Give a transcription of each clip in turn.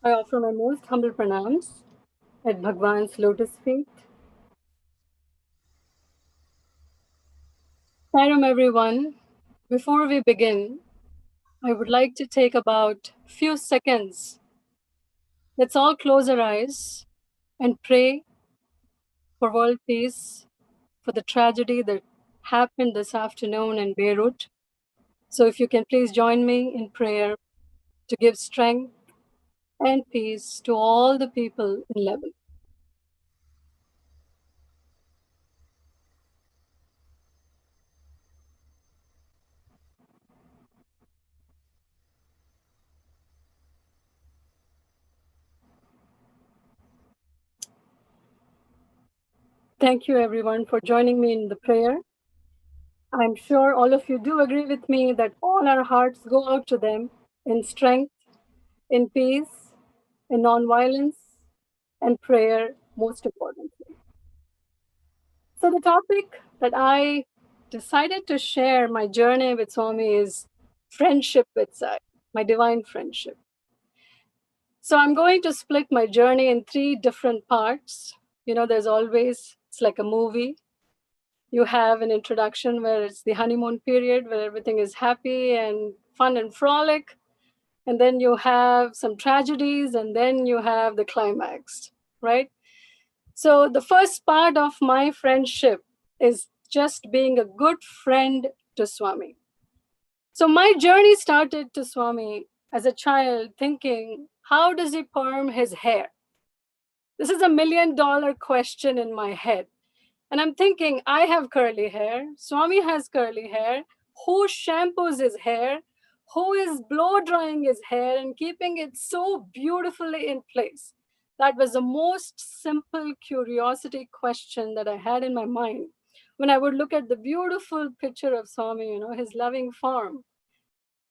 I offer my most humble pranams at Bhagwan's lotus feet. Sairam everyone. Before we begin, I would like to take about few seconds. Let's all close our eyes and pray for world peace, for the tragedy that happened this afternoon in Beirut. So if you can please join me in prayer to give strength and peace to all the people in Lebanon. Thank you everyone for joining me in the prayer. I'm sure all of you do agree with me that all our hearts go out to them in strength, in peace, in nonviolence, and prayer, most importantly. So, the topic that I decided to share my journey with Swami is friendship with Sai, my divine friendship. So, I'm going to split my journey in three different parts. There's always, it's like a movie. You have an introduction where it's the honeymoon period, where everything is happy and fun and frolic. And then you have some tragedies, and then you have the climax, right? So the first part of my friendship is just being a good friend to Swami. So my journey started to Swami as a child thinking, how does he perm his hair? This is $1 million question in my head. And I'm thinking, I have curly hair, Swami has curly hair. Who shampoos his hair? Who is blow drying his hair and keeping it so beautifully in place? That was the most simple curiosity question that I had in my mind when I would look at the beautiful picture of Swami, his loving form.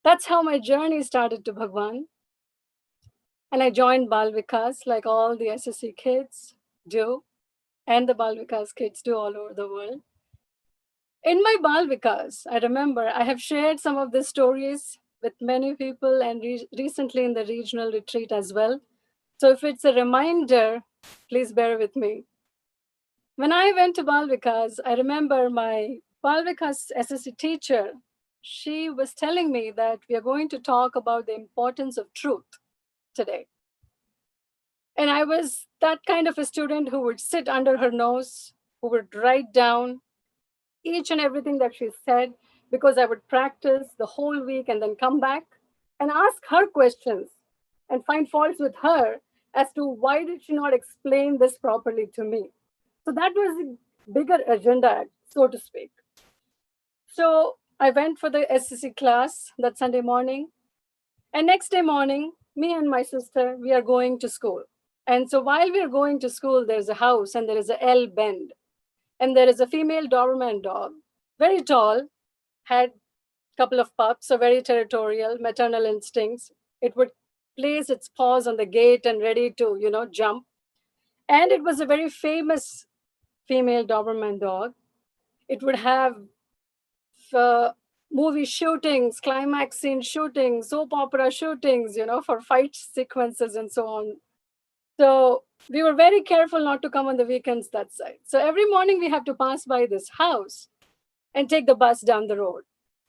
That's how my journey started to Bhagwan. And I joined Bal Vikas like all the SSC kids do, and the Bal Vikas kids do all over the world. In my Bal Vikas, I remember I have shared some of the stories with many people and recently in the regional retreat as well. So if it's a reminder, please bear with me. When I went to Bal Vikas, I remember my Bal Vikas SSC teacher, she was telling me that we are going to talk about the importance of truth today. And I was that kind of a student who would sit under her nose, who would write down each and everything that she said, because I would practice the whole week and then come back and ask her questions and find faults with her as to why did she not explain this properly to me. So that was the bigger agenda, so to speak. So I went for the SCC class that Sunday morning, and next day morning, me and my sister, we are going to school. And so while we are going to school, there's a house and there is a L bend. And there is a female Doberman dog, very tall, had a couple of pups, so very territorial, maternal instincts. It would place its paws on the gate and ready to, jump. And it was a very famous female Doberman dog. It would have uh, movie shootings, climax scene shootings, soap opera shootings, for fight sequences and so on. So we were very careful not to come on the weekends that side. So every morning we have to pass by this house and take the bus down the road.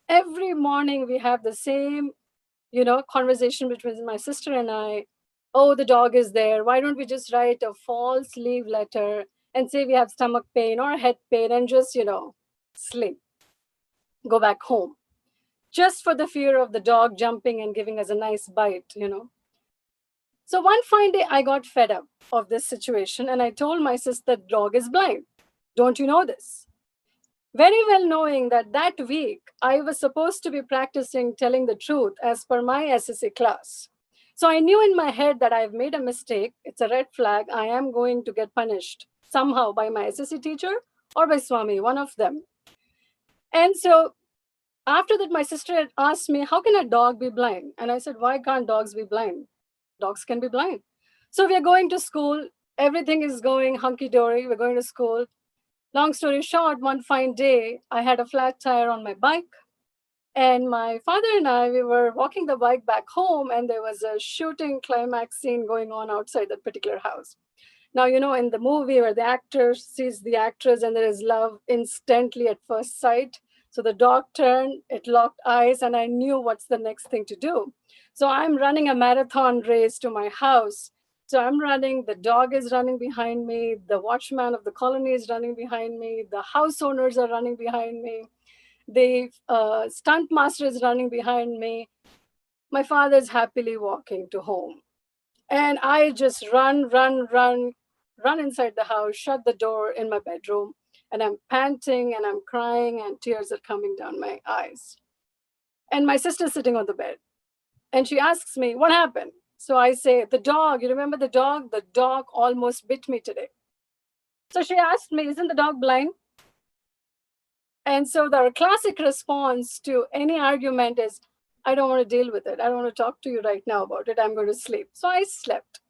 Every morning we have the same, conversation between my sister and I. Oh, the dog is there. Why don't we just write a false leave letter and say we have stomach pain or head pain and just, sleep, go back home, just for the fear of the dog jumping and giving us a nice bite. So one fine day, I got fed up of this situation and I told my sister, the dog is blind. Don't you know this? Very well knowing that that week, I was supposed to be practicing telling the truth as per my SSC class. So I knew in my head that I've made a mistake. It's a red flag. I am going to get punished somehow by my SSC teacher or by Swami, one of them. And so after that, my sister had asked me, how can a dog be blind? And I said, why can't dogs be blind? Dogs can be blind. So we are going to school. Everything is going hunky-dory. We're going to school. Long story short, one fine day, I had a flat tire on my bike. And my father and I, we were walking the bike back home, and there was a shooting climax scene going on outside that particular house. Now, in the movie where the actor sees the actress and there is love instantly at first sight. So the dog turned, it locked eyes, and I knew what's the next thing to do. So I'm running a marathon race to my house. So I'm running, the dog is running behind me, the watchman of the colony is running behind me, the house owners are running behind me, the stunt master is running behind me. My father's happily walking to home. And I just run inside the house, shut the door in my bedroom, and I'm panting and I'm crying, and tears are coming down my eyes. And my sister's sitting on the bed, and she asks me, "What happened?" So I say, "The dog, you remember the dog? The dog almost bit me today." So she asked me, "Isn't the dog blind?" And so the classic response to any argument is, "I don't want to deal with it. I don't want to talk to you right now about it. I'm going to sleep." So I slept.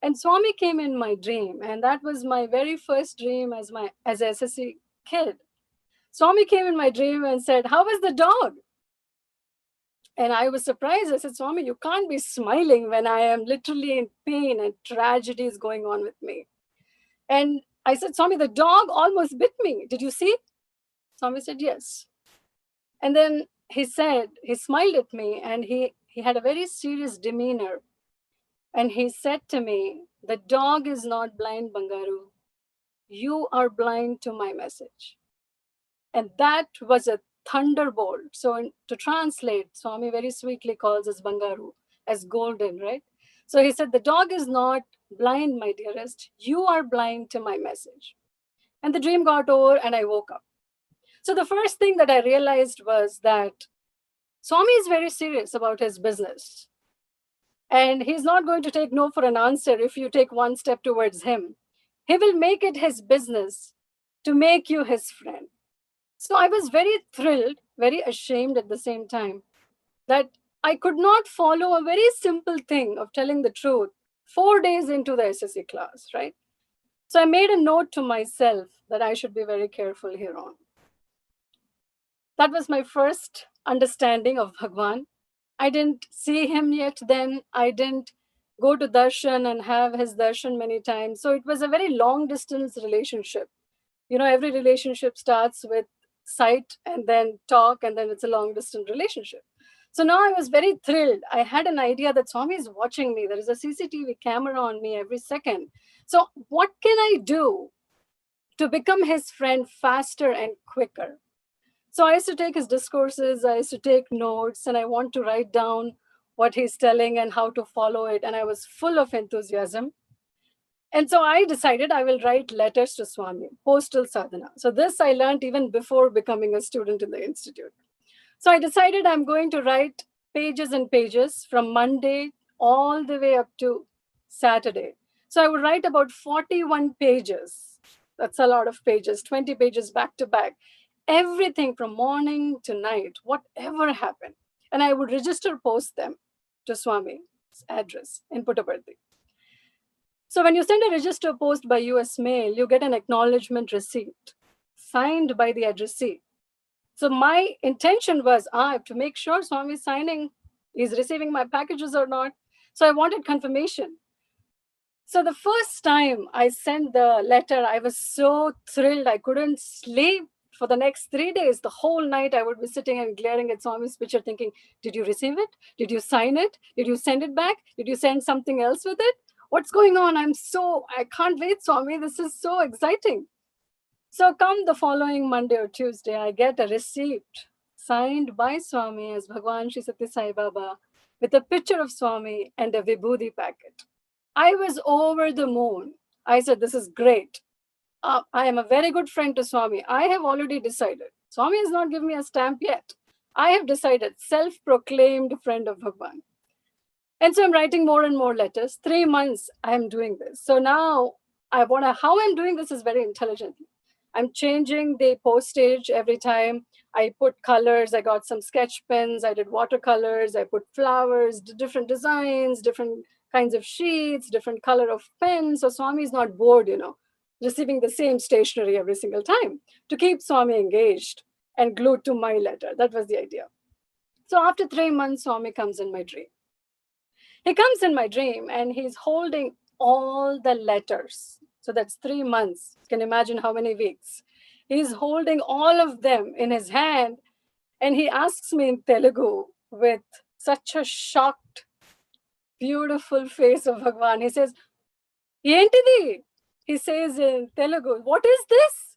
And Swami came in my dream, and that was my very first dream as an SSC kid. Swami came in my dream and said, "How was the dog?" And I was surprised. I said, "Swami, you can't be smiling when I am literally in pain and tragedy is going on with me." And I said, "Swami, the dog almost bit me. Did you see?" Swami said, "Yes." And then he smiled at me, and he had a very serious demeanor. And he said to me, "The dog is not blind, Bangaru. You are blind to my message." And that was a thunderbolt. So to translate, Swami very sweetly calls us Bangaru, as golden, right? So he said, "The dog is not blind, my dearest. You are blind to my message." And the dream got over, and I woke up. So the first thing that I realized was that Swami is very serious about his business. And he's not going to take no for an answer if you take one step towards him. He will make it his business to make you his friend. So I was very thrilled, very ashamed at the same time that I could not follow a very simple thing of telling the truth 4 days into the SSC class, right? So I made a note to myself that I should be very careful here on. That was my first understanding of Bhagwan. I didn't see him yet then. I didn't go to darshan and have his darshan many times. So it was a very long distance relationship. Every relationship starts with sight and then talk, and then it's a long distance relationship. So now I was very thrilled. I had an idea that Swami is watching me. There is a CCTV camera on me every second. So what can I do to become his friend faster and quicker? So I used to take his discourses, I used to take notes, and I want to write down what he's telling and how to follow it. And I was full of enthusiasm. And so I decided I will write letters to Swami, postal sadhana. So this I learned even before becoming a student in the institute. So I decided I'm going to write pages and pages from Monday all the way up to Saturday. So I would write about 41 pages. That's a lot of pages, 20 pages back to back. Everything from morning to night, whatever happened. And I would register post them to Swami's address in Puttaparthi. So when you send a register post by US mail, you get an acknowledgement receipt signed by the addressee. So my intention was, I have to make sure Swami is signing, he's receiving my packages or not. So I wanted confirmation. So the first time I sent the letter, I was so thrilled. I couldn't sleep for the next 3 days. The whole night I would be sitting and glaring at Swami's picture thinking, did you receive it? Did you sign it? Did you send it back? Did you send something else with it? What's going on? I can't wait, Swami. This is so exciting. So come the following Monday or Tuesday, I get a receipt signed by Swami as Bhagwan Shri Satya Sai Baba with a picture of Swami and a Vibhuti packet. I was over the moon. I said, this is great. I am a very good friend to Swami. I have already decided. Swami has not given me a stamp yet. I have decided, self-proclaimed friend of Bhagwan. And so I'm writing more and more letters. 3 months I am doing this. So now how I'm doing this is very intelligently. I'm changing the postage every time. I put colors. I got some sketch pens. I did watercolors. I put flowers, different designs, different kinds of sheets, different color of pens. So Swami is not bored, receiving the same stationery every single time to keep Swami engaged and glued to my letter. That was the idea. So after 3 months, Swami comes in my dream. He comes in my dream and he's holding all the letters. So that's 3 months. You can imagine how many weeks. He's holding all of them in his hand and he asks me in Telugu with such a shocked, beautiful face of Bhagwan. He says, Yentidi? He says in Telugu, what is this?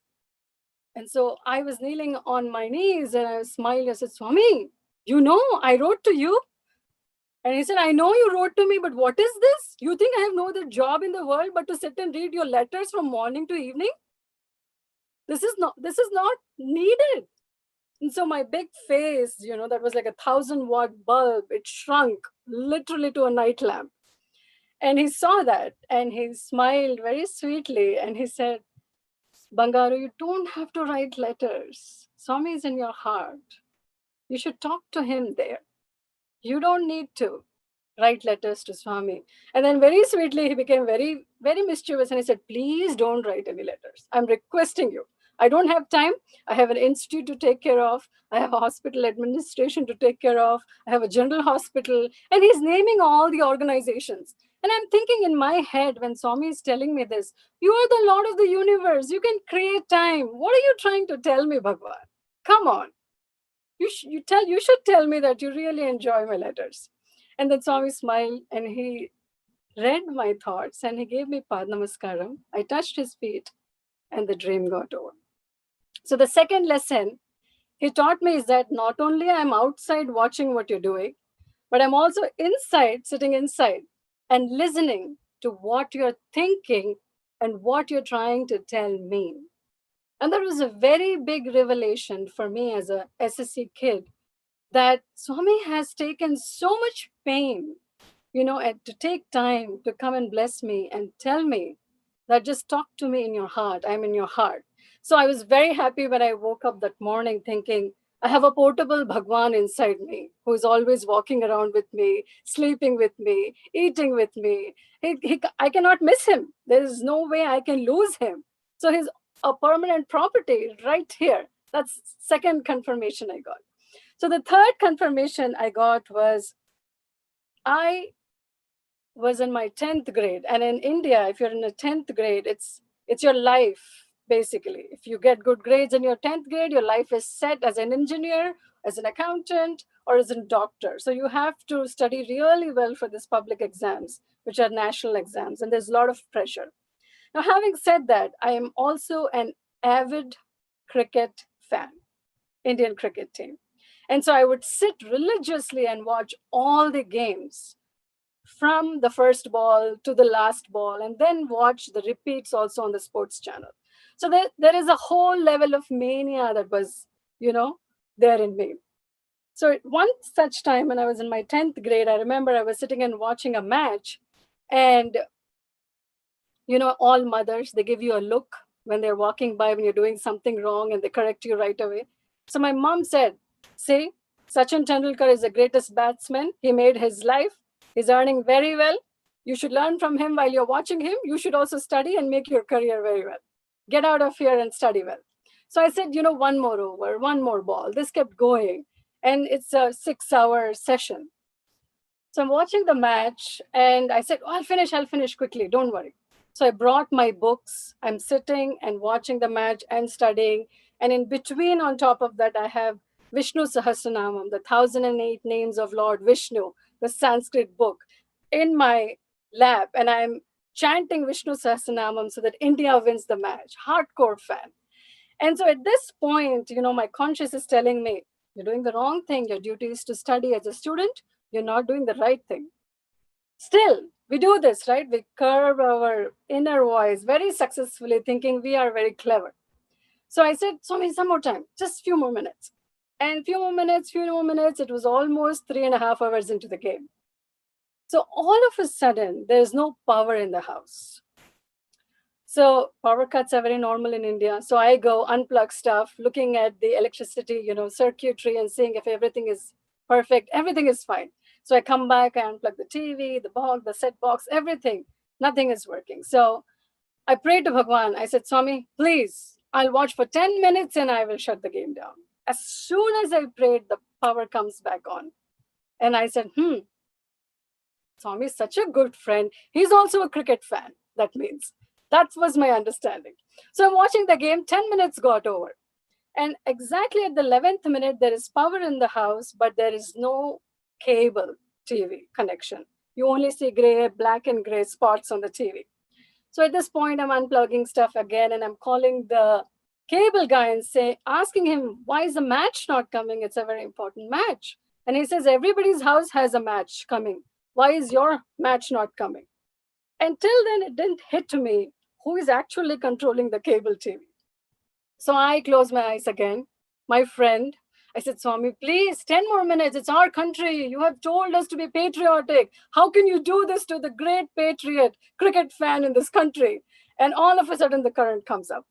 And so I was kneeling on my knees and I was smiling. I said, Swami, you know, I wrote to you. And he said, I know you wrote to me, but what is this? You think I have no other job in the world but to sit and read your letters from morning to evening? This is not needed. And so my big face, that was like a 1,000-watt bulb, it shrunk literally to a night lamp. And he saw that and he smiled very sweetly and he said, Bangaru, you don't have to write letters. Swami is in your heart. You should talk to him there. You don't need to write letters to Swami. And then very sweetly, he became very, very mischievous and he said, please don't write any letters. I'm requesting you. I don't have time. I have an institute to take care of. I have a hospital administration to take care of. I have a general hospital. And he's naming all the organizations. And I'm thinking in my head when Swami is telling me this, you are the Lord of the universe. You can create time. What are you trying to tell me, Bhagwan? Come on. You should tell me that you really enjoy my letters. And then Swami smiled and he read my thoughts and he gave me Pad Namaskaram. I touched his feet and the dream got over. So the second lesson he taught me is that not only I'm outside watching what you're doing, but I'm also inside, sitting inside and listening to what you're thinking and what you're trying to tell me. And that was a very big revelation for me as a SSC kid, that Swami has taken so much pain, and to take time to come and bless me and tell me that just talk to me in your heart. I'm in your heart. So I was very happy when I woke up that morning thinking, I have a portable Bhagwan inside me who is always walking around with me, sleeping with me, eating with me. I cannot miss him. There is no way I can lose him. So he's a permanent property right here. That's second confirmation I got. So the third confirmation I got was I was in my 10th grade. And in India, if you're in a 10th grade, it's your life, basically. If you get good grades in your 10th grade, your life is set as an engineer, as an accountant, or as a doctor. So you have to study really well for these public exams, which are national exams, and there's a lot of pressure. Now, having said that, I am also an avid cricket fan, Indian cricket team. And so I would sit religiously and watch all the games from the first ball to the last ball, and then watch the repeats also on the sports channel. So there is a whole level of mania that was, there in me. So one such time when I was in my 10th grade, I remember I was sitting and watching a match, and all mothers, they give you a look when they're walking by when you're doing something wrong and they correct you right away. So my mom said, see, Sachin Tendulkar is the greatest batsman. He made his life. He's earning very well. You should learn from him while you're watching him. You should also study and make your career very well. Get out of here and study well. So I said, one more over, one more ball. This kept going. And it's a 6-hour session. So I'm watching the match and I said, I'll finish quickly. Don't worry. So I brought my books. I'm sitting and watching the match and studying. And in between, on top of that, I have Vishnu Sahasranamam, the 1,008 names of Lord Vishnu, the Sanskrit book, in my lap. And I'm chanting Vishnu Sahasranamam so that India wins the match. Hardcore fan. And so at this point, my conscience is telling me, you're doing the wrong thing. Your duty is to study as a student. You're not doing the right thing. Still, we do this, right? We curb our inner voice very successfully, thinking we are very clever. So I said, Swami, some more time, just few more minutes. And few more minutes, it was almost 3.5 hours into the game. So all of a sudden, there's no power in the house. So power cuts are very normal in India. So I go unplug stuff, looking at the electricity, circuitry and seeing if everything is perfect. Everything is fine. So I come back, I unplug the TV, the box, the set box, everything. Nothing is working. So I prayed to Bhagwan. I said, Swami, please, I'll watch for 10 minutes and I will shut the game down. As soon as I prayed, the power comes back on. And I said, Swami is such a good friend. He's also a cricket fan. That means that was my understanding. So I'm watching the game, 10 minutes got over. And exactly at the 11th minute, there is power in the house, but there is no cable TV connection. You only see black and gray spots on the TV. So at this point, I'm unplugging stuff again, and I'm calling the cable guy and asking him, why is the match not coming? It's a very important match. And he says, everybody's house has a match coming. Why is your match not coming? Until then, it didn't hit me who is actually controlling the cable TV. So I closed my eyes again. My friend, I said, Swami, please, 10 more minutes. It's our country. You have told us to be patriotic. How can you do this to the great patriot cricket fan in this country? And all of a sudden, the current comes up.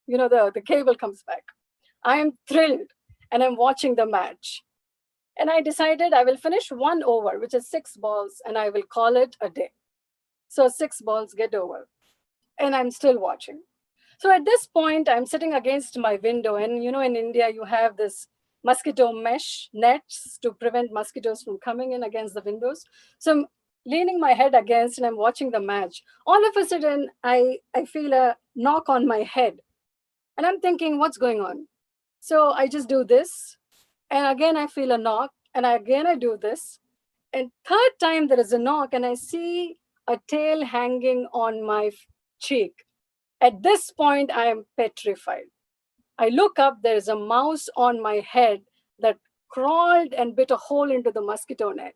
The cable comes back. I am thrilled, and I'm watching the match. And I decided I will finish 1 over, which is 6 balls, and I will call it a day. So 6 balls get over, and I'm still watching. So at this point, I'm sitting against my window. And, in India, you have this mosquito mesh nets to prevent mosquitoes from coming in against the windows. So I'm leaning my head against and I'm watching the match. All of a sudden, I feel a knock on my head. And I'm thinking, what's going on? So I just do this. And again, I feel a knock. And again, I do this. And third time, there is a knock and I see a tail hanging on my cheek. At this point, I am petrified. I look up, there is a mouse on my head that crawled and bit a hole into the mosquito net.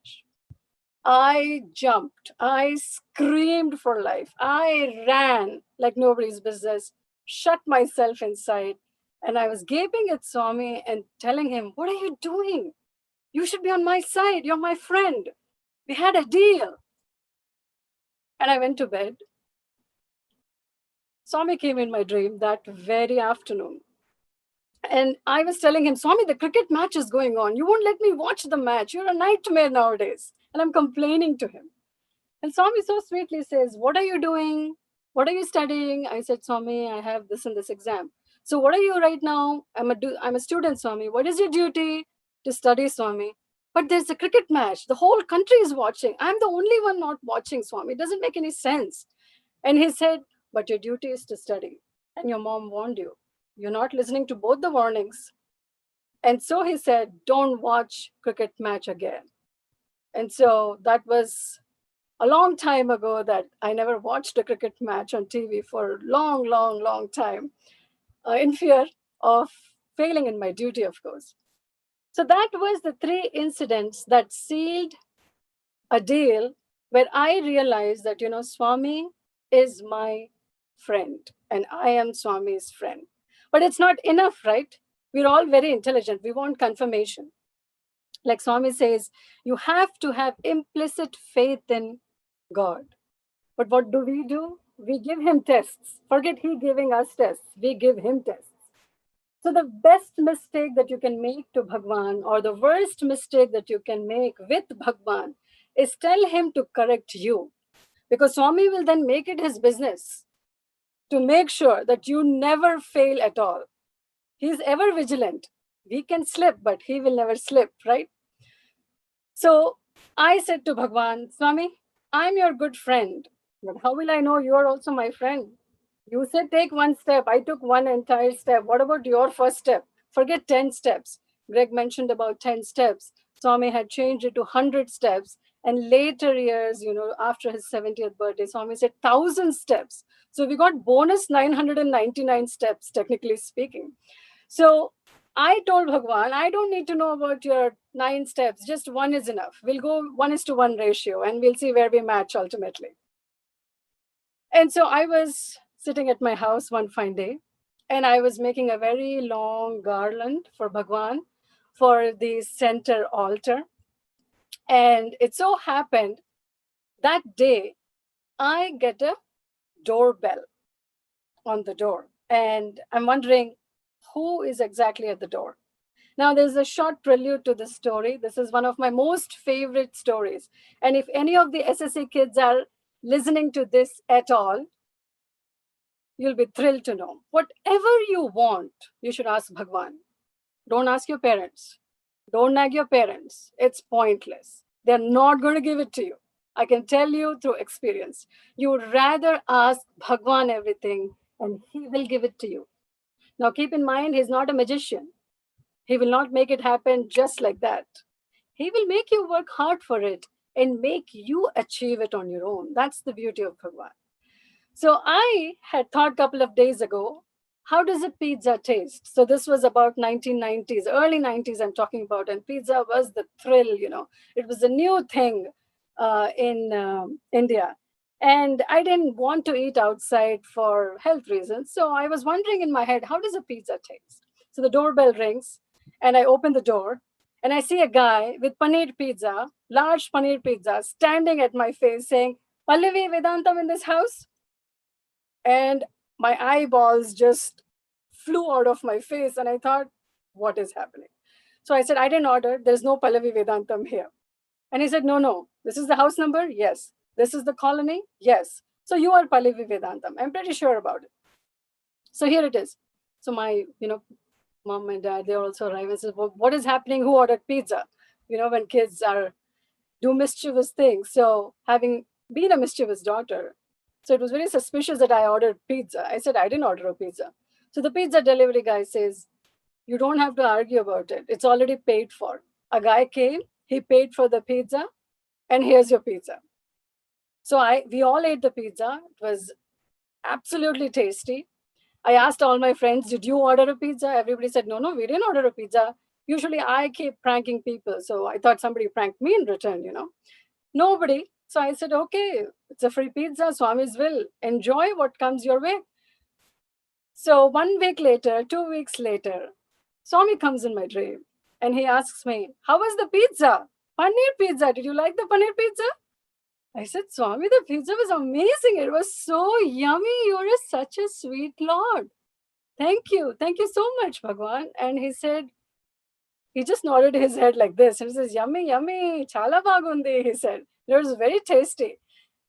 I jumped. I screamed for life. I ran like nobody's business, shut myself inside, and I was gaping at Swami and telling him, what are you doing? You should be on my side. You're my friend. We had a deal. And I went to bed. Swami came in my dream that very afternoon. And I was telling him, Swami, the cricket match is going on. You won't let me watch the match. You're a nightmare nowadays. And I'm complaining to him. And Swami so sweetly says, what are you doing? What are you studying? I said, Swami, I have this and this exam. So what are you right now? I'm a student, Swami. What is your duty? To study, Swami. But there's a cricket match. The whole country is watching. I'm the only one not watching, Swami. It doesn't make any sense. And he said, but your duty is to study. And your mom warned you. You're not listening to both the warnings. And so he said, don't watch cricket match again. And so that was a long time ago that I never watched a cricket match on TV for a long, long, long time, in fear of failing in my duty, of course. So that was the 3 incidents that sealed a deal where I realized that, Swami is my friend and I am Swami's friend. But it's not enough, right? We're all very intelligent. We want confirmation. Like Swami says, you have to have implicit faith in God. But what do? We give him tests. Forget he giving us tests. We give him tests. So the best mistake that you can make to Bhagwan, or the worst mistake that you can make with Bhagwan, is tell him to correct you. Because Swami will then make it his business to make sure that you never fail at all. He's ever vigilant. We can slip, but he will never slip, right? So I said to Bhagwan, Swami, I'm your good friend, but how will I know you are also my friend? You said take 1 step. I took 1 entire step. What about your first step? Forget 10 steps. Greg mentioned about 10 steps. Swami had changed it to 100 steps. And later years, after his 70th birthday, Swami said 1,000 steps. So we got bonus 999 steps, technically speaking. So I told Bhagwan, I don't need to know about your 9 steps. Just 1 is enough. We'll go 1:1 ratio and we'll see where we match ultimately. And so I was sitting at my house one fine day and I was making a very long garland for Bhagwan for the center altar. And it so happened that day, I get a doorbell on the door. And I'm wondering who is exactly at the door. Now, there's a short prelude to this story. This is one of my most favorite stories. And if any of the SSA kids are listening to this at all, you'll be thrilled to know. Whatever you want, you should ask Bhagwan. Don't ask your parents. Don't nag your parents. It's pointless. They're not going to give it to you. I can tell you through experience. You would rather ask Bhagwan everything and he will give it to you. Now, keep in mind, he's not a magician. He will not make it happen just like that. He will make you work hard for it and make you achieve it on your own. That's the beauty of Bhagwan. So I had thought a couple of days ago, how does a pizza taste? So this was about 1990s, early 90s I'm talking about, and pizza was the thrill, It was a new thing in India. And I didn't want to eat outside for health reasons. So I was wondering in my head, how does a pizza taste? So the doorbell rings and I open the door and I see a guy with paneer pizza, large paneer pizza, standing at my face saying, Pallavi Vedantam in this house? And my eyeballs just flew out of my face. And I thought, what is happening? So I said, I didn't order. There's no Pallavi Vedantam here. And he said, no. This is the house number? Yes. This is the colony? Yes. So you are Pallavi Vedantam. I'm pretty sure about it. So here it is. So my, mom and dad, they also arrive and said, well, what is happening? Who ordered pizza? When kids do mischievous things. So having been a mischievous daughter, so it was very suspicious that I ordered pizza. I said, I didn't order a pizza. So the pizza delivery guy says, you don't have to argue about it. It's already paid for. A guy came, he paid for the pizza, and here's your pizza. So we all ate the pizza. It was absolutely tasty. I asked all my friends, did you order a pizza? Everybody said, no, we didn't order a pizza. Usually I keep pranking people. So I thought somebody pranked me in return, Nobody. So I said, okay, it's a free pizza, Swami's will. Enjoy what comes your way. So 1 week later, 2 weeks later, Swami comes in my dream and he asks me, how was the pizza? Paneer pizza. Did you like the paneer pizza? I said, Swami, the pizza was amazing. It was so yummy. You're such a sweet Lord. Thank you. Thank you so much, Bhagwan. And he said, he just nodded his head like this. And he says, yummy, yummy. Chala bagundi, he said. It was very tasty.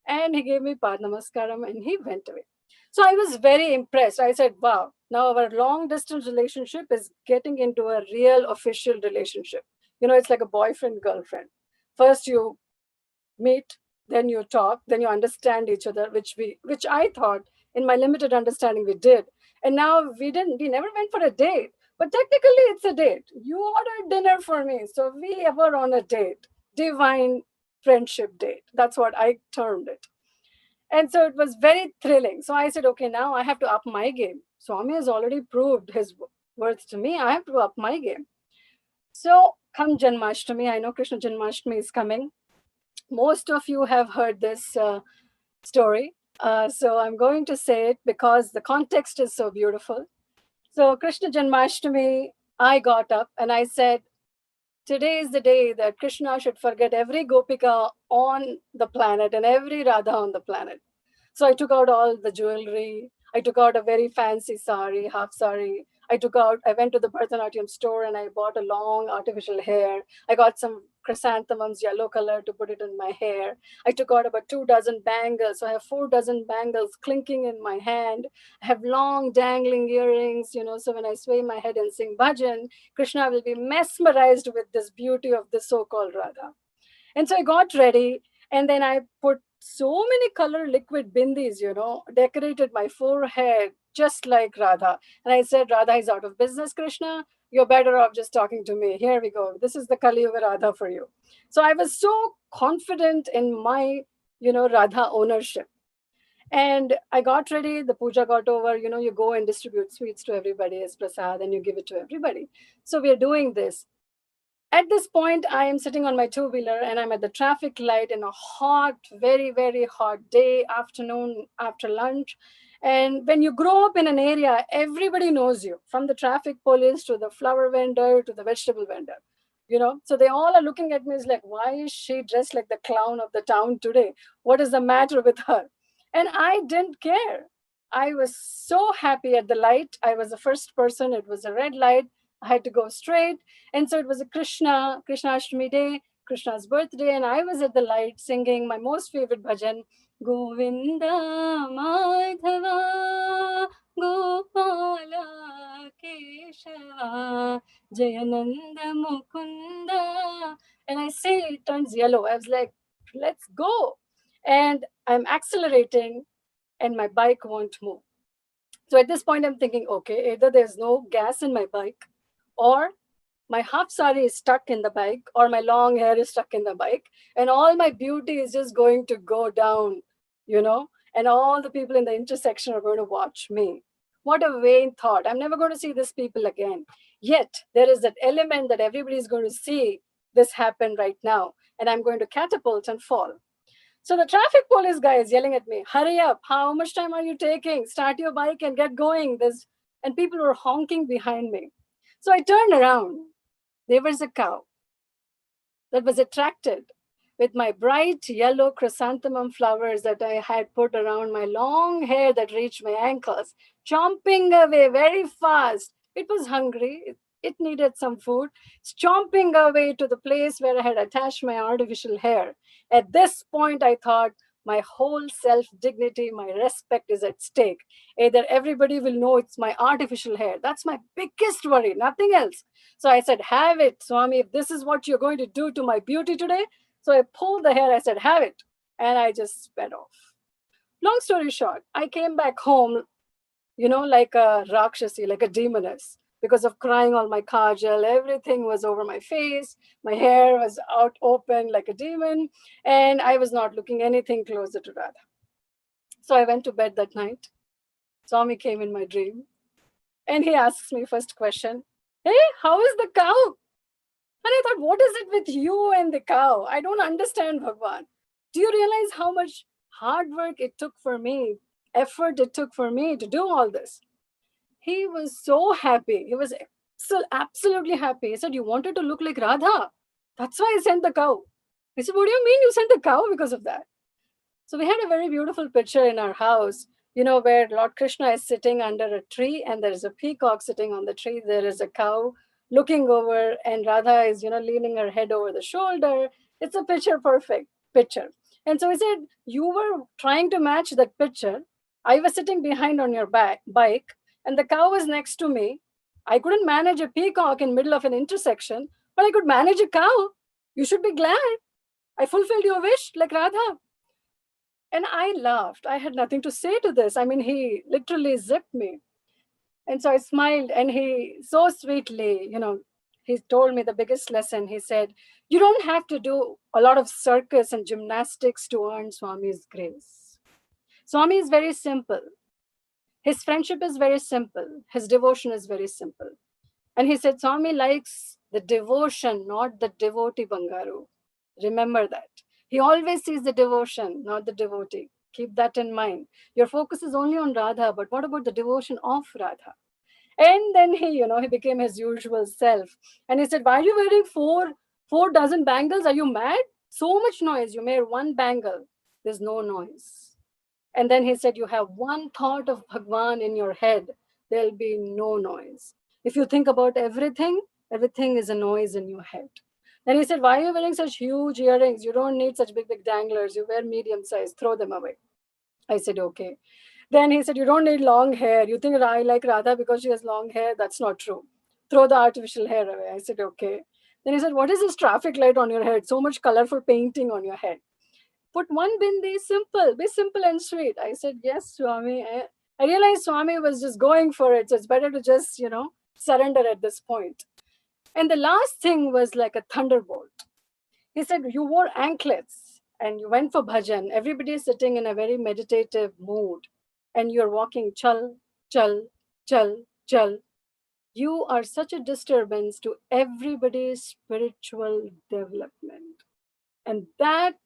And he gave me Pad Namaskaram and he went away. So I was very impressed. I said, wow, now our long distance relationship is getting into a real official relationship. It's like a boyfriend, girlfriend. First you meet, then you talk, then you understand each other, which I thought in my limited understanding we did. And now we never went for a date, but technically it's a date. You ordered dinner for me, so we were on a date, divine friendship date. That's what I termed it. And so it was very thrilling. So I said, okay, now I have to up my game. Swami has already proved his worth to me. I have to up my game. So come Janmashtami, I know Krishna Janmashtami is coming. Most of you have heard this story. So I'm going to say it because the context is so beautiful. So Krishna Janmashtami, I got up and I said, today is the day that Krishna should forget every Gopika on the planet and every Radha on the planet. So I took out all the jewelry. I took out a very fancy sari, half sari. I went to the Bharatanatyam store and I bought a long artificial hair. I got some chrysanthemums, yellow color, to put it in my hair. I took out about 2 dozen bangles. So I have 4 dozen bangles clinking in my hand. I have long dangling earrings, so when I sway my head and sing bhajan, Krishna will be mesmerized with this beauty of the so-called Radha. And so I got ready and then I put so many color liquid bindis, decorated my forehead just like Radha. And I said, Radha is out of business, Krishna. You're better off just talking to me. Here we go. This is the Kali Yuga Radha for you. So I was so confident in my, Radha ownership. And I got ready, the puja got over, you go and distribute sweets to everybody as prasad and you give it to everybody. So we are doing this. At this point, I am sitting on my two-wheeler and I'm at the traffic light in a hot, very, very hot day, afternoon after lunch. And when you grow up in an area, everybody knows you, from the traffic police to the flower vendor to the vegetable vendor. So they all are looking at me as like, why is she dressed like the clown of the town today? What is the matter with her? And I didn't care. I was so happy at the light. I was the first person. It was a red light. I had to go straight. And so it was a Krishnashtami day. Krishna's birthday, and I was at the light singing my most favorite bhajan, Govinda Madhava Gopala Keshava Jayananda Mukunda. And I see it turns yellow. I was like, let's go. And I'm accelerating, and my bike won't move. So at this point, I'm thinking, okay, either there's no gas in my bike, or my half sari is stuck in the bike, or my long hair is stuck in the bike, and all my beauty is just going to go down, and all the people in the intersection are going to watch me. What a vain thought. I'm never going to see these people again. Yet, there is that element that everybody is going to see this happen right now, and I'm going to catapult and fall. So the traffic police guy is yelling at me, hurry up, how much time are you taking? Start your bike and get going. And people were honking behind me. So I turned around. There was a cow that was attracted with my bright yellow chrysanthemum flowers that I had put around my long hair that reached my ankles, chomping away very fast. It was hungry. It needed some food. It's chomping away to the place where I had attached my artificial hair. At this point, I thought, my whole self dignity, my respect is at stake. Either everybody will know it's my artificial hair. That's my biggest worry, nothing else. So I said, have it, Swami, if this is what you're going to do to my beauty today. So I pulled the hair, I said, have it. And I just sped off. Long story short, I came back home, like a Rakshasi, like a demoness. Because of crying all my kajal, everything was over my face. My hair was out open like a demon. And I was not looking anything closer to Radha. So I went to bed that night. Swami came in my dream. And he asks me first question, hey, how is the cow? And I thought, what is it with you and the cow? I don't understand, Bhagwan. Do you realize how much hard work it took for me, effort it took for me to do all this? He was so happy. He was absolutely happy. He said, you wanted to look like Radha. That's why I sent the cow. I said, what do you mean you sent the cow because of that? So we had a very beautiful picture in our house, where Lord Krishna is sitting under a tree and there is a peacock sitting on the tree. There is a cow looking over and Radha is, leaning her head over the shoulder. It's a picture perfect picture. And so he said, you were trying to match that picture. I was sitting behind on your bike and the cow was next to me. I couldn't manage a peacock in middle of an intersection, but I could manage a cow. You should be glad. I fulfilled your wish like Radha. And I laughed. I had nothing to say to this. I mean, he literally zipped me. And so I smiled and he so sweetly, he told me the biggest lesson. He said, you don't have to do a lot of circus and gymnastics to earn Swami's grace. Swami is very simple. His friendship is very simple. His devotion is very simple. And he said, Swami likes the devotion, not the devotee, Bangaru. Remember that. He always sees the devotion, not the devotee. Keep that in mind. Your focus is only on Radha, but what about the devotion of Radha? And then he became his usual self. And he said, why are you wearing four dozen bangles? Are you mad? So much noise. You wear one bangle. There's no noise. And then he said, you have one thought of Bhagwan in your head. There'll be no noise. If you think about everything is a noise in your head. Then he said, why are you wearing such huge earrings? You don't need such big danglers. You wear medium size. Throw them away. I said, okay. Then he said, you don't need long hair. You think I like Radha because she has long hair? That's not true. Throw the artificial hair away. I said, okay. Then he said, what is this traffic light on your head? So much colorful painting on your head. Put one bindi, simple. Be simple and sweet. I said, yes, Swami. I realized Swami was just going for it. So it's better to just, surrender at this point. And the last thing was like a thunderbolt. He said, you wore anklets and you went for bhajan. Everybody is sitting in a very meditative mood and you're walking chal, chal, chal, chal. You are such a disturbance to everybody's spiritual development. And that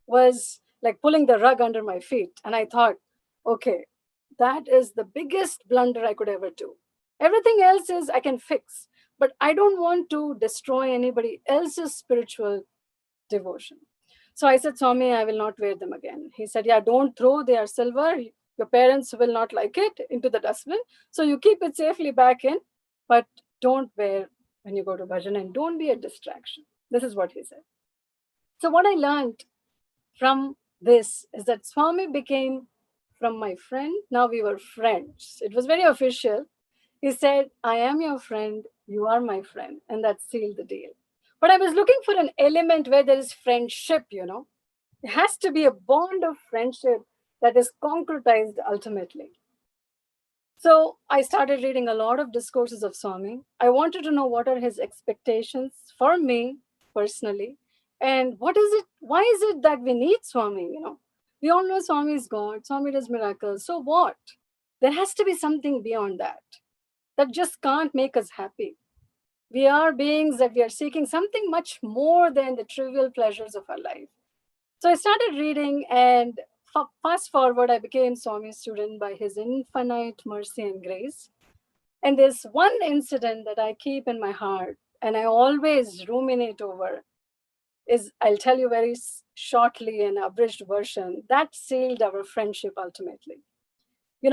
was like pulling the rug under my feet. And I thought, okay, that is the biggest blunder I could ever do. Everything else is I can fix, but I don't want to destroy anybody else's spiritual devotion. So I said, Swami, I will not wear them again. He said, yeah, don't throw, they are silver. Your parents will not like it, into the dustbin. So you keep it safely back in, but don't wear when you go to bhajan and don't be a distraction. This is what he said. So what I learned from this is that Swami became from my friend. Now we were friends. It was very official. He said, I am your friend, you are my friend. And that sealed the deal. But I was looking for an element where there is friendship, It has to be a bond of friendship that is concretized ultimately. So I started reading a lot of discourses of Swami. I wanted to know what are his expectations for me personally, and what is it? Why is it that we need Swami? We all know Swami is God. Swami does miracles. So what? There has to be something beyond that. That just can't make us happy. We are beings that we are seeking something much more than the trivial pleasures of our life. So I started reading, and fast forward, I became Swami's student by his infinite mercy and grace. And there's one incident that I keep in my heart and I always ruminate over is I'll tell you very shortly an abridged version that sealed our friendship ultimately.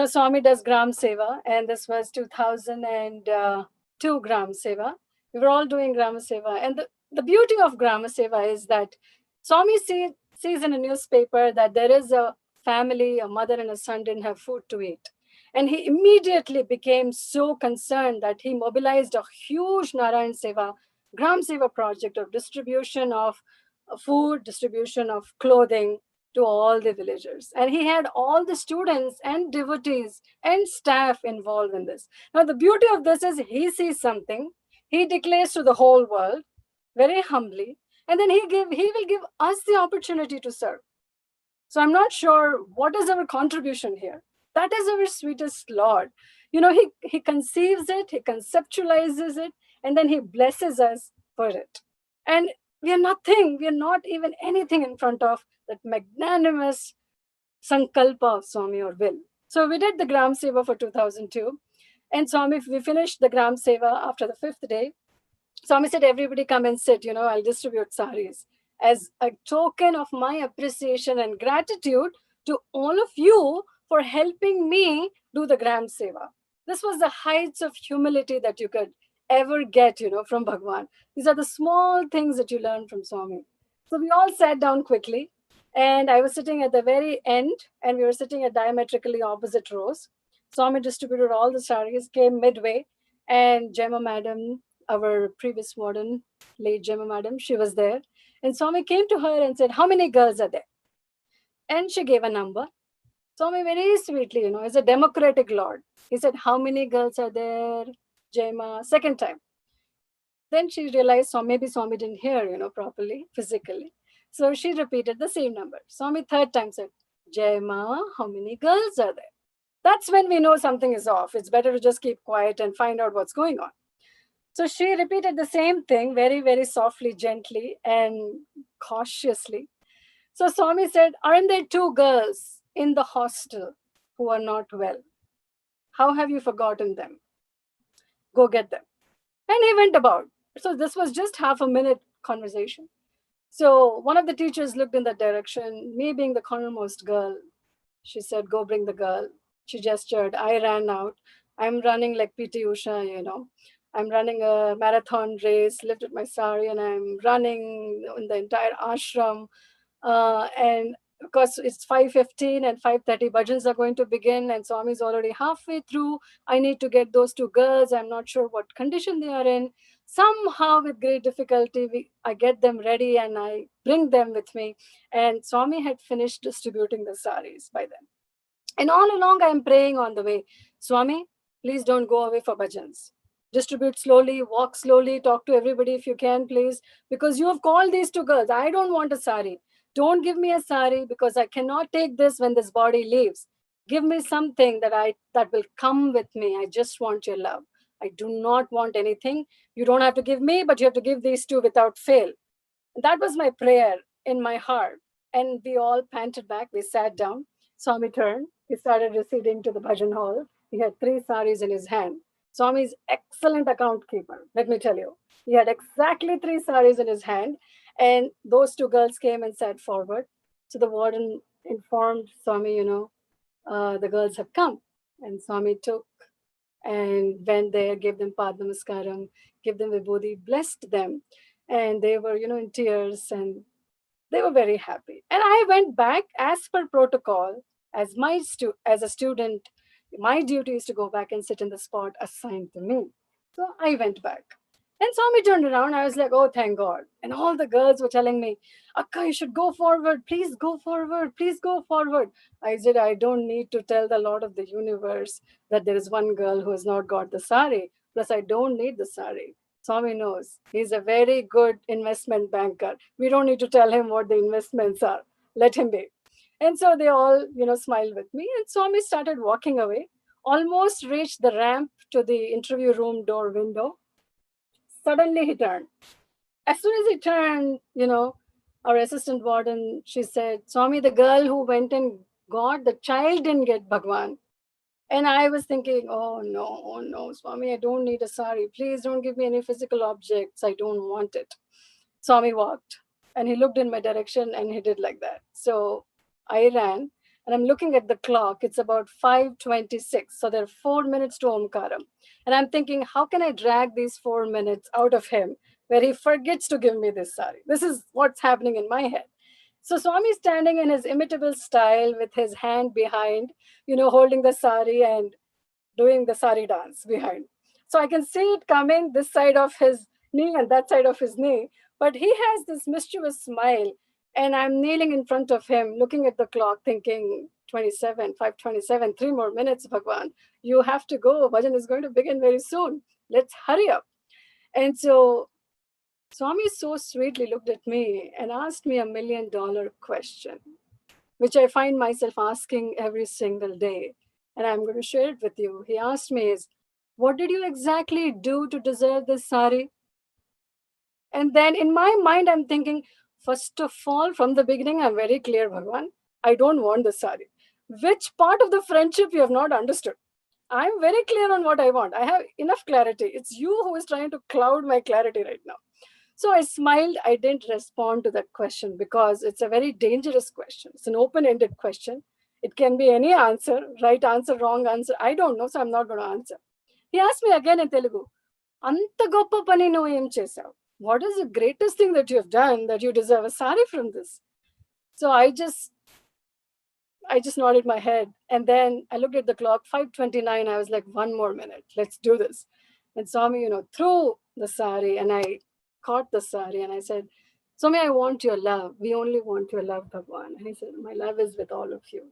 Swami does Gram Seva, and this was 2002 Gram Seva. We were all doing Gram Seva. And the beauty of Gram Seva is that Swami sees in a newspaper that there is a family, a mother and a son didn't have food to eat. And he immediately became so concerned that he mobilized a huge Narayan Seva, Gram Seva project of distribution of food, distribution of clothing, to all the villagers. And he had all the students and devotees and staff involved in this. Now, the beauty of this is he sees something, he declares to the whole world very humbly, and then he will give us the opportunity to serve. So I'm not sure what is our contribution here. That is our sweetest Lord. He conceives it, he conceptualizes it, and then he blesses us for it. And we are nothing, we are not even anything in front of that magnanimous sankalpa of Swami or will. So we did the Gram Seva for 2002. And Swami, we finished the Gram Seva after the fifth day. Swami said, everybody come and sit, I'll distribute saris as a token of my appreciation and gratitude to all of you for helping me do the Gram Seva. This was the heights of humility that you could ever get, from Bhagwan. These are the small things that you learn from Swami. So we all sat down quickly, and I was sitting at the very end, and we were sitting at diametrically opposite rows. Swami distributed all the saris, came midway, and Gemma Madam, our previous warden, late Gemma Madam, she was there. And Swami came to her and said, how many girls are there? And she gave a number. Swami very sweetly, is a democratic lord. He said, how many girls are there? Gemma, second time. Then she realized maybe Swami didn't hear, properly, physically. So she repeated the same number. Swami third time said, Gemma, how many girls are there? That's when we know something is off. It's better to just keep quiet and find out what's going on. So she repeated the same thing very, very softly, gently, and cautiously. So Swami said, aren't there two girls in the hostel who are not well? How have you forgotten them? Go get them. And he went about. So this was just half a minute conversation. So one of the teachers looked in that direction, me being the cornermost girl. She said, go bring the girl. She gestured. I ran out. I'm running like PT Usha, I'm running a marathon race, lifted my sari, and I'm running in the entire ashram. And because it's 5:15 and 5:30 bhajans are going to begin, and Swami is already halfway through. I need to get those two girls. I'm not sure what condition they are in. Somehow, with great difficulty, I get them ready and I bring them with me. And Swami had finished distributing the saris by then. And all along, I'm praying on the way, Swami, please don't go away for bhajans. Distribute slowly, walk slowly, talk to everybody if you can, please, because you have called these two girls. I don't want a sari. Don't give me a sari because I cannot take this when this body leaves. Give me something that will come with me. I just want your love. I do not want anything. You don't have to give me, but you have to give these two without fail. That was my prayer in my heart. And we all panted back. We sat down. Swami turned. He started receding to the bhajan hall. He had three saris in his hand. Swami's excellent account keeper, let me tell you. He had exactly three saris in his hand. And those two girls came and sat forward. So the warden informed Swami, the girls have come. And Swami took and went there, gave them Padnamaskaram, gave them Vibhuti, blessed them. And they were, in tears. And They were very happy. And I went back as per protocol. As a student, my duty is to go back and sit in the spot assigned to me. So I went back. And Swami turned around. I was like, oh, thank God. And all the girls were telling me, Akka, you should go forward. Please go forward. Please go forward. I said, I don't need to tell the Lord of the universe that there is one girl who has not got the sari. Plus, I don't need the sari. Swami knows. He's a very good investment banker. We don't need to tell him what the investments are. Let him be. And so they all, smiled with me. And Swami started walking away, almost reached the ramp to the interview room door window. Suddenly he turned. As soon as he turned, our assistant warden, she said, Swami, the girl who went and got, the child didn't get Bhagwan. And I was thinking, oh no, Swami, I don't need a sari. Please don't give me any physical objects. I don't want it. Swami walked and he looked in my direction and he did like that. So I ran and I'm looking at the clock. It's about 5:26. So there are 4 minutes to Omkaram. And I'm thinking, how can I drag these 4 minutes out of him where he forgets to give me this sari? This is what's happening in my head. So Swami is standing in his imitable style with his hand behind, holding the sari and doing the sari dance behind. So I can see it coming this side of his knee and that side of his knee. But he has this mischievous smile. And I'm kneeling in front of him, looking at the clock, thinking 5:27, 3 more minutes, Bhagwan. You have to go. Bhajan is going to begin very soon. Let's hurry up. And so Swami so sweetly looked at me and asked me $1 million question, which I find myself asking every single day. And I'm going to share it with you. He asked me is, what did you exactly do to deserve this sari? And then in my mind, I'm thinking, first of all, from the beginning, I'm very clear, Bhagwan, I don't want the sari. Which part of the friendship you have not understood? I'm very clear on what I want. I have enough clarity. It's you who is trying to cloud my clarity right now. So I smiled. I didn't respond to that question because it's a very dangerous question. It's an open-ended question. It can be any answer, right answer, wrong answer. I don't know, so I'm not going to answer. He asked me again in Telugu, Anta goppa pani no em chesav. What is the greatest thing that you have done that you deserve a sari from this? So I just nodded my head. And then I looked at the clock, 5:29. I was like, 1 more minute. Let's do this. And Swami, threw the sari and I caught the sari and I said, Swami, I want your love. We only want your love, Bhagwan. And he said, my love is with all of you.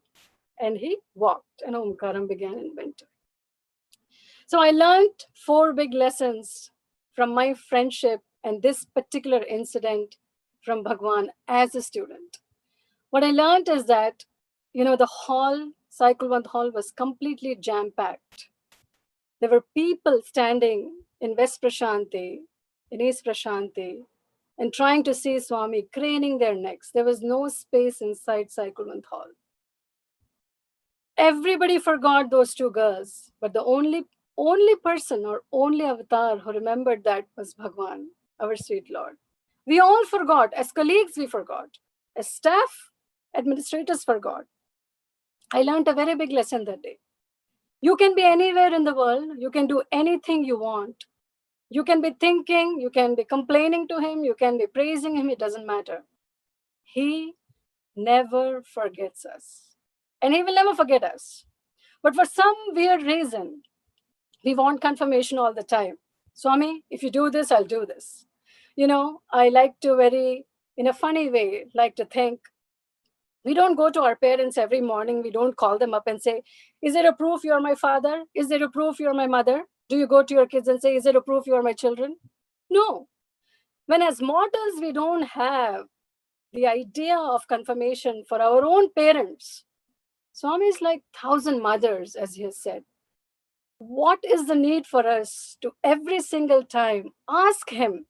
And he walked and Omkaram began in winter. So I learned 4 big lessons from my friendship and this particular incident from Bhagwan as a student. What I learned is that, the hall, Cycle 1 hall was completely jam-packed. There were people standing in West Prashanti, in East Prashanti, and trying to see Swami, craning their necks. There was no space inside Cycle 1 hall. Everybody forgot those 2 girls, but the only person or only avatar who remembered that was Bhagwan, our sweet Lord. We all forgot. As colleagues, we forgot. As staff, administrators forgot. I learned a very big lesson that day. You can be anywhere in the world. You can do anything you want. You can be thinking, you can be complaining to him, you can be praising him, it doesn't matter. He never forgets us. And he will never forget us. But for some weird reason, we want confirmation all the time. Swami, if you do this, I'll do this. I like to in a funny way, like to think, we don't go to our parents every morning. We don't call them up and say, is it a proof you're my father? Is it a proof you're my mother? Do you go to your kids and say, is it a proof you're my children? No. When as mortals, we don't have the idea of confirmation for our own parents. Swami is like 1,000 mothers, as he has said. What is the need for us to every single time ask him,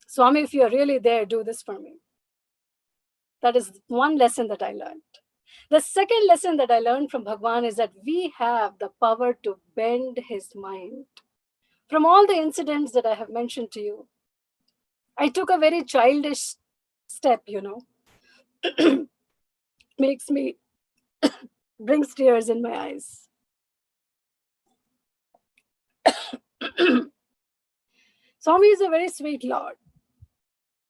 Swami, if you're really there, do this for me? That is one lesson that I learned. The second lesson that I learned from Bhagwan is that we have the power to bend his mind. From all the incidents that I have mentioned to you, I took a very childish step, makes me, brings tears in my eyes. Swami is a very sweet Lord.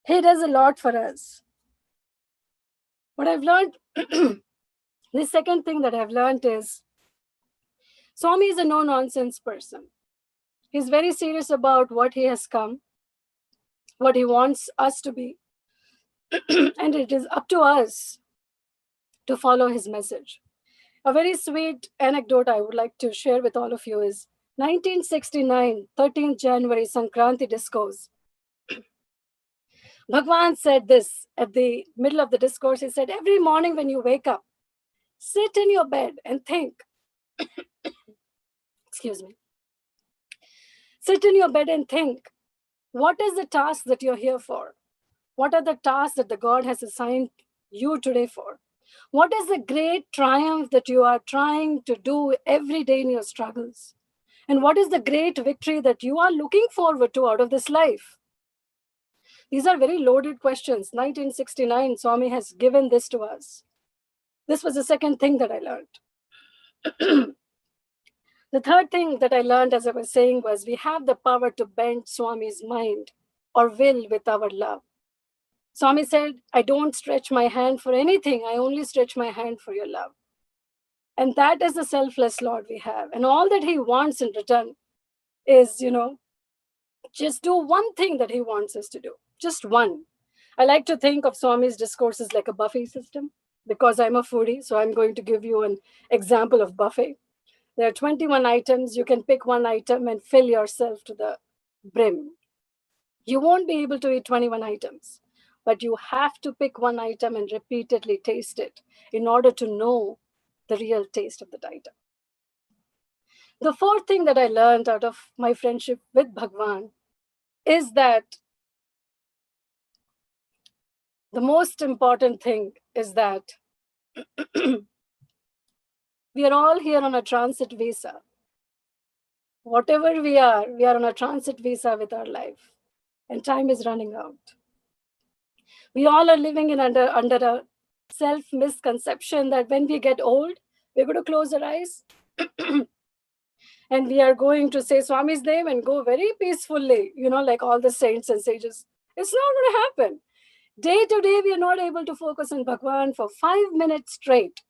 He does a lot for us. What I've learned, the second thing that I've learned is Swami is a no-nonsense person. He's very serious about what he has come, what he wants us to be, and it is up to us to follow his message. A very sweet anecdote I would like to share with all of you is 1969, 13th January, Sankranti discourse. Bhagwan said this at the middle of the discourse. He said, every morning when you wake up, sit in your bed and think. Excuse me. Sit in your bed and think, what is the task that you're here for? What are the tasks that the God has assigned you today for? What is the great triumph that you are trying to do every day in your struggles? And what is the great victory that you are looking forward to out of this life? These are very loaded questions. 1969, Swami has given this to us. This was the second thing that I learned. The third thing that I learned, as I was saying, was we have the power to bend Swami's mind or will with our love. Swami said, I don't stretch my hand for anything. I only stretch my hand for your love. And that is the selfless Lord we have. And all that he wants in return is, just do one thing that he wants us to do. Just one. I like to think of Swami's discourses like a buffet system because I'm a foodie. So I'm going to give you an example of buffet. There are 21 items. You can pick one item and fill yourself to the brim. You won't be able to eat 21 items, but you have to pick one item and repeatedly taste it in order to know the real taste of that item. The fourth thing that I learned out of my friendship with Bhagwan is that the most important thing is that we are all here on a transit visa. Whatever we are on a transit visa with our life, and time is running out. We all are living in under a self-misconception that when we get old, we're going to close our eyes and we are going to say Swami's name and go very peacefully, like all the saints and sages. It's not going to happen. Day to day, we are not able to focus on Bhagwan for 5 minutes straight.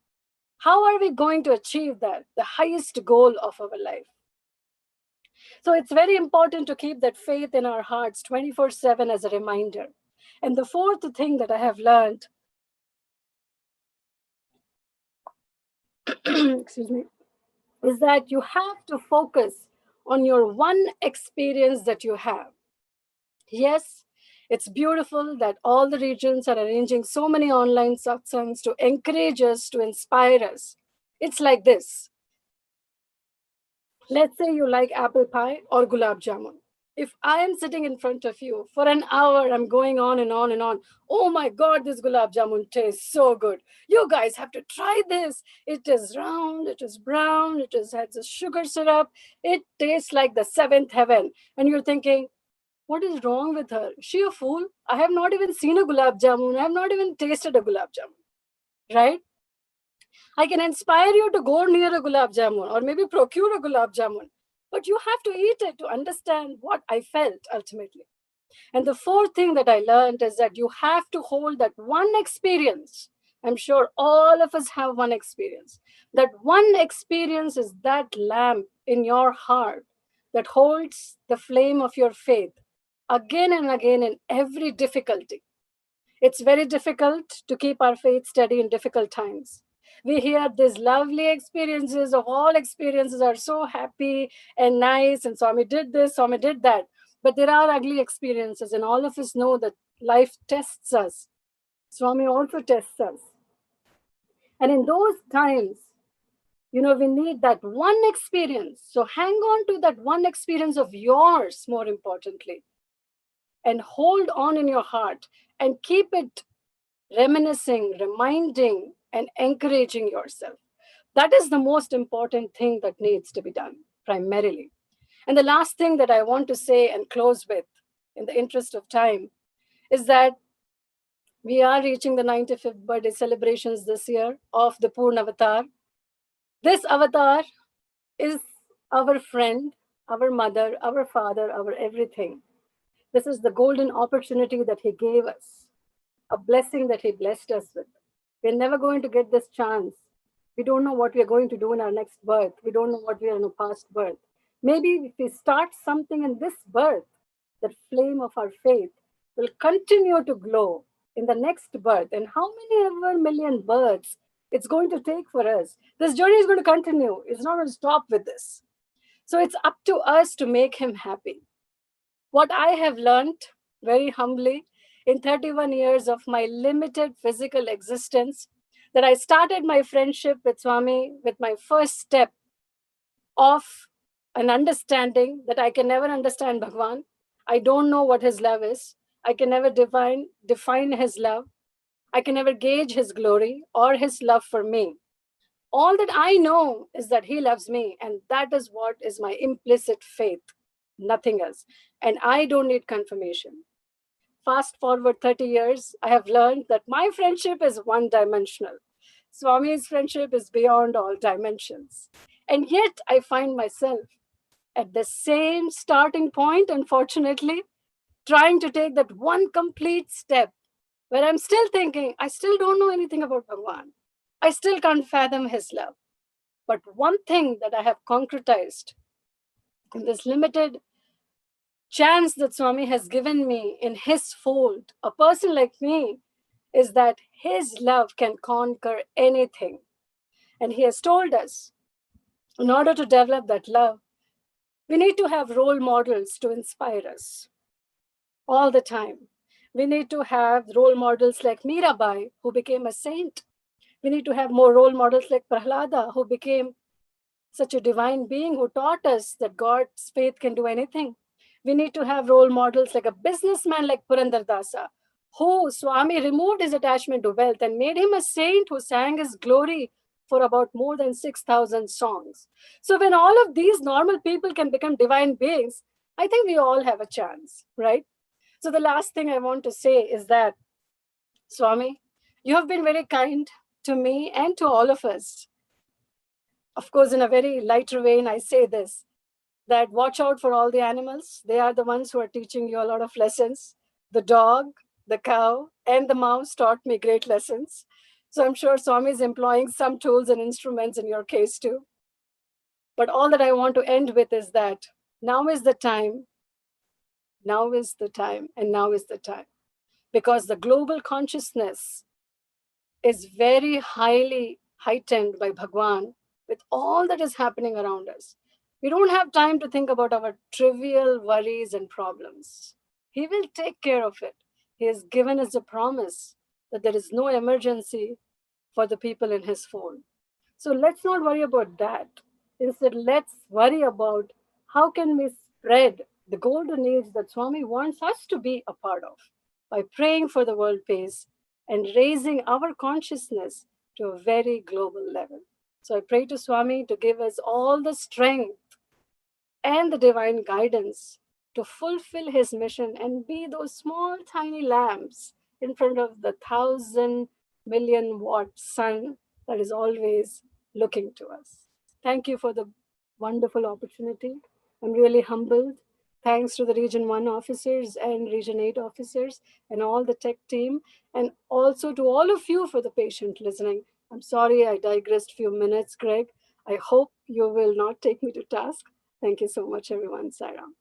How are we going to achieve that, the highest goal of our life? So it's very important to keep that faith in our hearts 24/7 as a reminder. And the fourth thing that I have learned, excuse me, is that you have to focus on your one experience that you have. Yes, it's beautiful that all the regions are arranging so many online satsangs to encourage us, to inspire us. It's like this. Let's say you like apple pie or gulab jamun. If I am sitting in front of you for an hour, I'm going on and on and on. Oh my God, this gulab jamun tastes so good. You guys have to try this. It is round, it is brown, has a sugar syrup. It tastes like the seventh heaven. And you're thinking, what is wrong with her? Is she a fool? I have not even seen a gulab jamun. I have not even tasted a gulab jamun, right? I can inspire you to go near a gulab jamun or maybe procure a gulab jamun, but you have to eat it to understand what I felt ultimately. And the fourth thing that I learned is that you have to hold that one experience. I'm sure all of us have one experience. That one experience is that lamp in your heart that holds the flame of your faith again and again in every difficulty. It's very difficult to keep our faith steady in difficult times. We hear these lovely experiences of all experiences are so happy and nice, and Swami did this, Swami did that. But there are ugly experiences, and all of us know that life tests us. Swami also tests us. And in those times, we need that one experience. So hang on to that one experience of yours, more importantly, and hold on in your heart and keep it reminiscing, reminding, and encouraging yourself. That is the most important thing that needs to be done primarily. And the last thing that I want to say and close with, in the interest of time, is that we are reaching the 95th birthday celebrations this year of the Purna Avatar. This avatar is our friend, our mother, our father, our everything. This is the golden opportunity that he gave us, a blessing that he blessed us with. We're never going to get this chance. We don't know what we are going to do in our next birth. We don't know what we are in a past birth. Maybe if we start something in this birth, that flame of our faith will continue to glow in the next birth. And how many ever million births it's going to take for us? This journey is going to continue. It's not going to stop with this. So it's up to us to make him happy. What I have learned very humbly in 31 years of my limited physical existence, that I started my friendship with Swami with my first step of an understanding that I can never understand Bhagwan. I don't know what his love is. I can never define his love. I can never gauge his glory or his love for me. All that I know is that he loves me, and that is what is my implicit faith, nothing else. And I don't need confirmation. Fast forward 30 years, I have learned that my friendship is one dimensional. Swami's friendship is beyond all dimensions. And yet I find myself at the same starting point, unfortunately, trying to take that one complete step where I'm still thinking, I still don't know anything about Bhagwan. I still can't fathom his love. But one thing that I have concretized in this limited chance that Swami has given me in his fold, a person like me, is that his love can conquer anything. And he has told us, in order to develop that love, we need to have role models to inspire us all the time. We need to have role models like Mirabai, who became a saint. We need to have more role models like Prahlada, who became such a divine being who taught us that God's faith can do anything. We need to have role models like a businessman like Purandar Dasa, who Swami removed his attachment to wealth and made him a saint who sang his glory for about more than 6,000 songs. So when all of these normal people can become divine beings, I think we all have a chance, right? So the last thing I want to say is that, Swami, you have been very kind to me and to all of us. Of course, in a very lighter vein, I say this, that watch out for all the animals. They are the ones who are teaching you a lot of lessons. The dog, the cow, and the mouse taught me great lessons. So I'm sure Swami is employing some tools and instruments in your case too. But all that I want to end with is that now is the time, now is the time, and now is the time. Because the global consciousness is very highly heightened by Bhagwan with all that is happening around us. We don't have time to think about our trivial worries and problems. He will take care of it. He has given us a promise that there is no emergency for the people in his fold. So let's not worry about that. Instead, let's worry about how can we spread the golden age that Swami wants us to be a part of by praying for the world peace and raising our consciousness to a very global level. So I pray to Swami to give us all the strength and the divine guidance to fulfill his mission and be those small, tiny lamps in front of the 1,000,000,000-watt sun that is always looking to us. Thank you for the wonderful opportunity. I'm really humbled. Thanks to the Region 1 officers and Region 8 officers and all the tech team, and also to all of you for the patient listening. I'm sorry I digressed a few minutes, Greg. I hope you will not take me to task. Thank you so much, everyone. Sairam.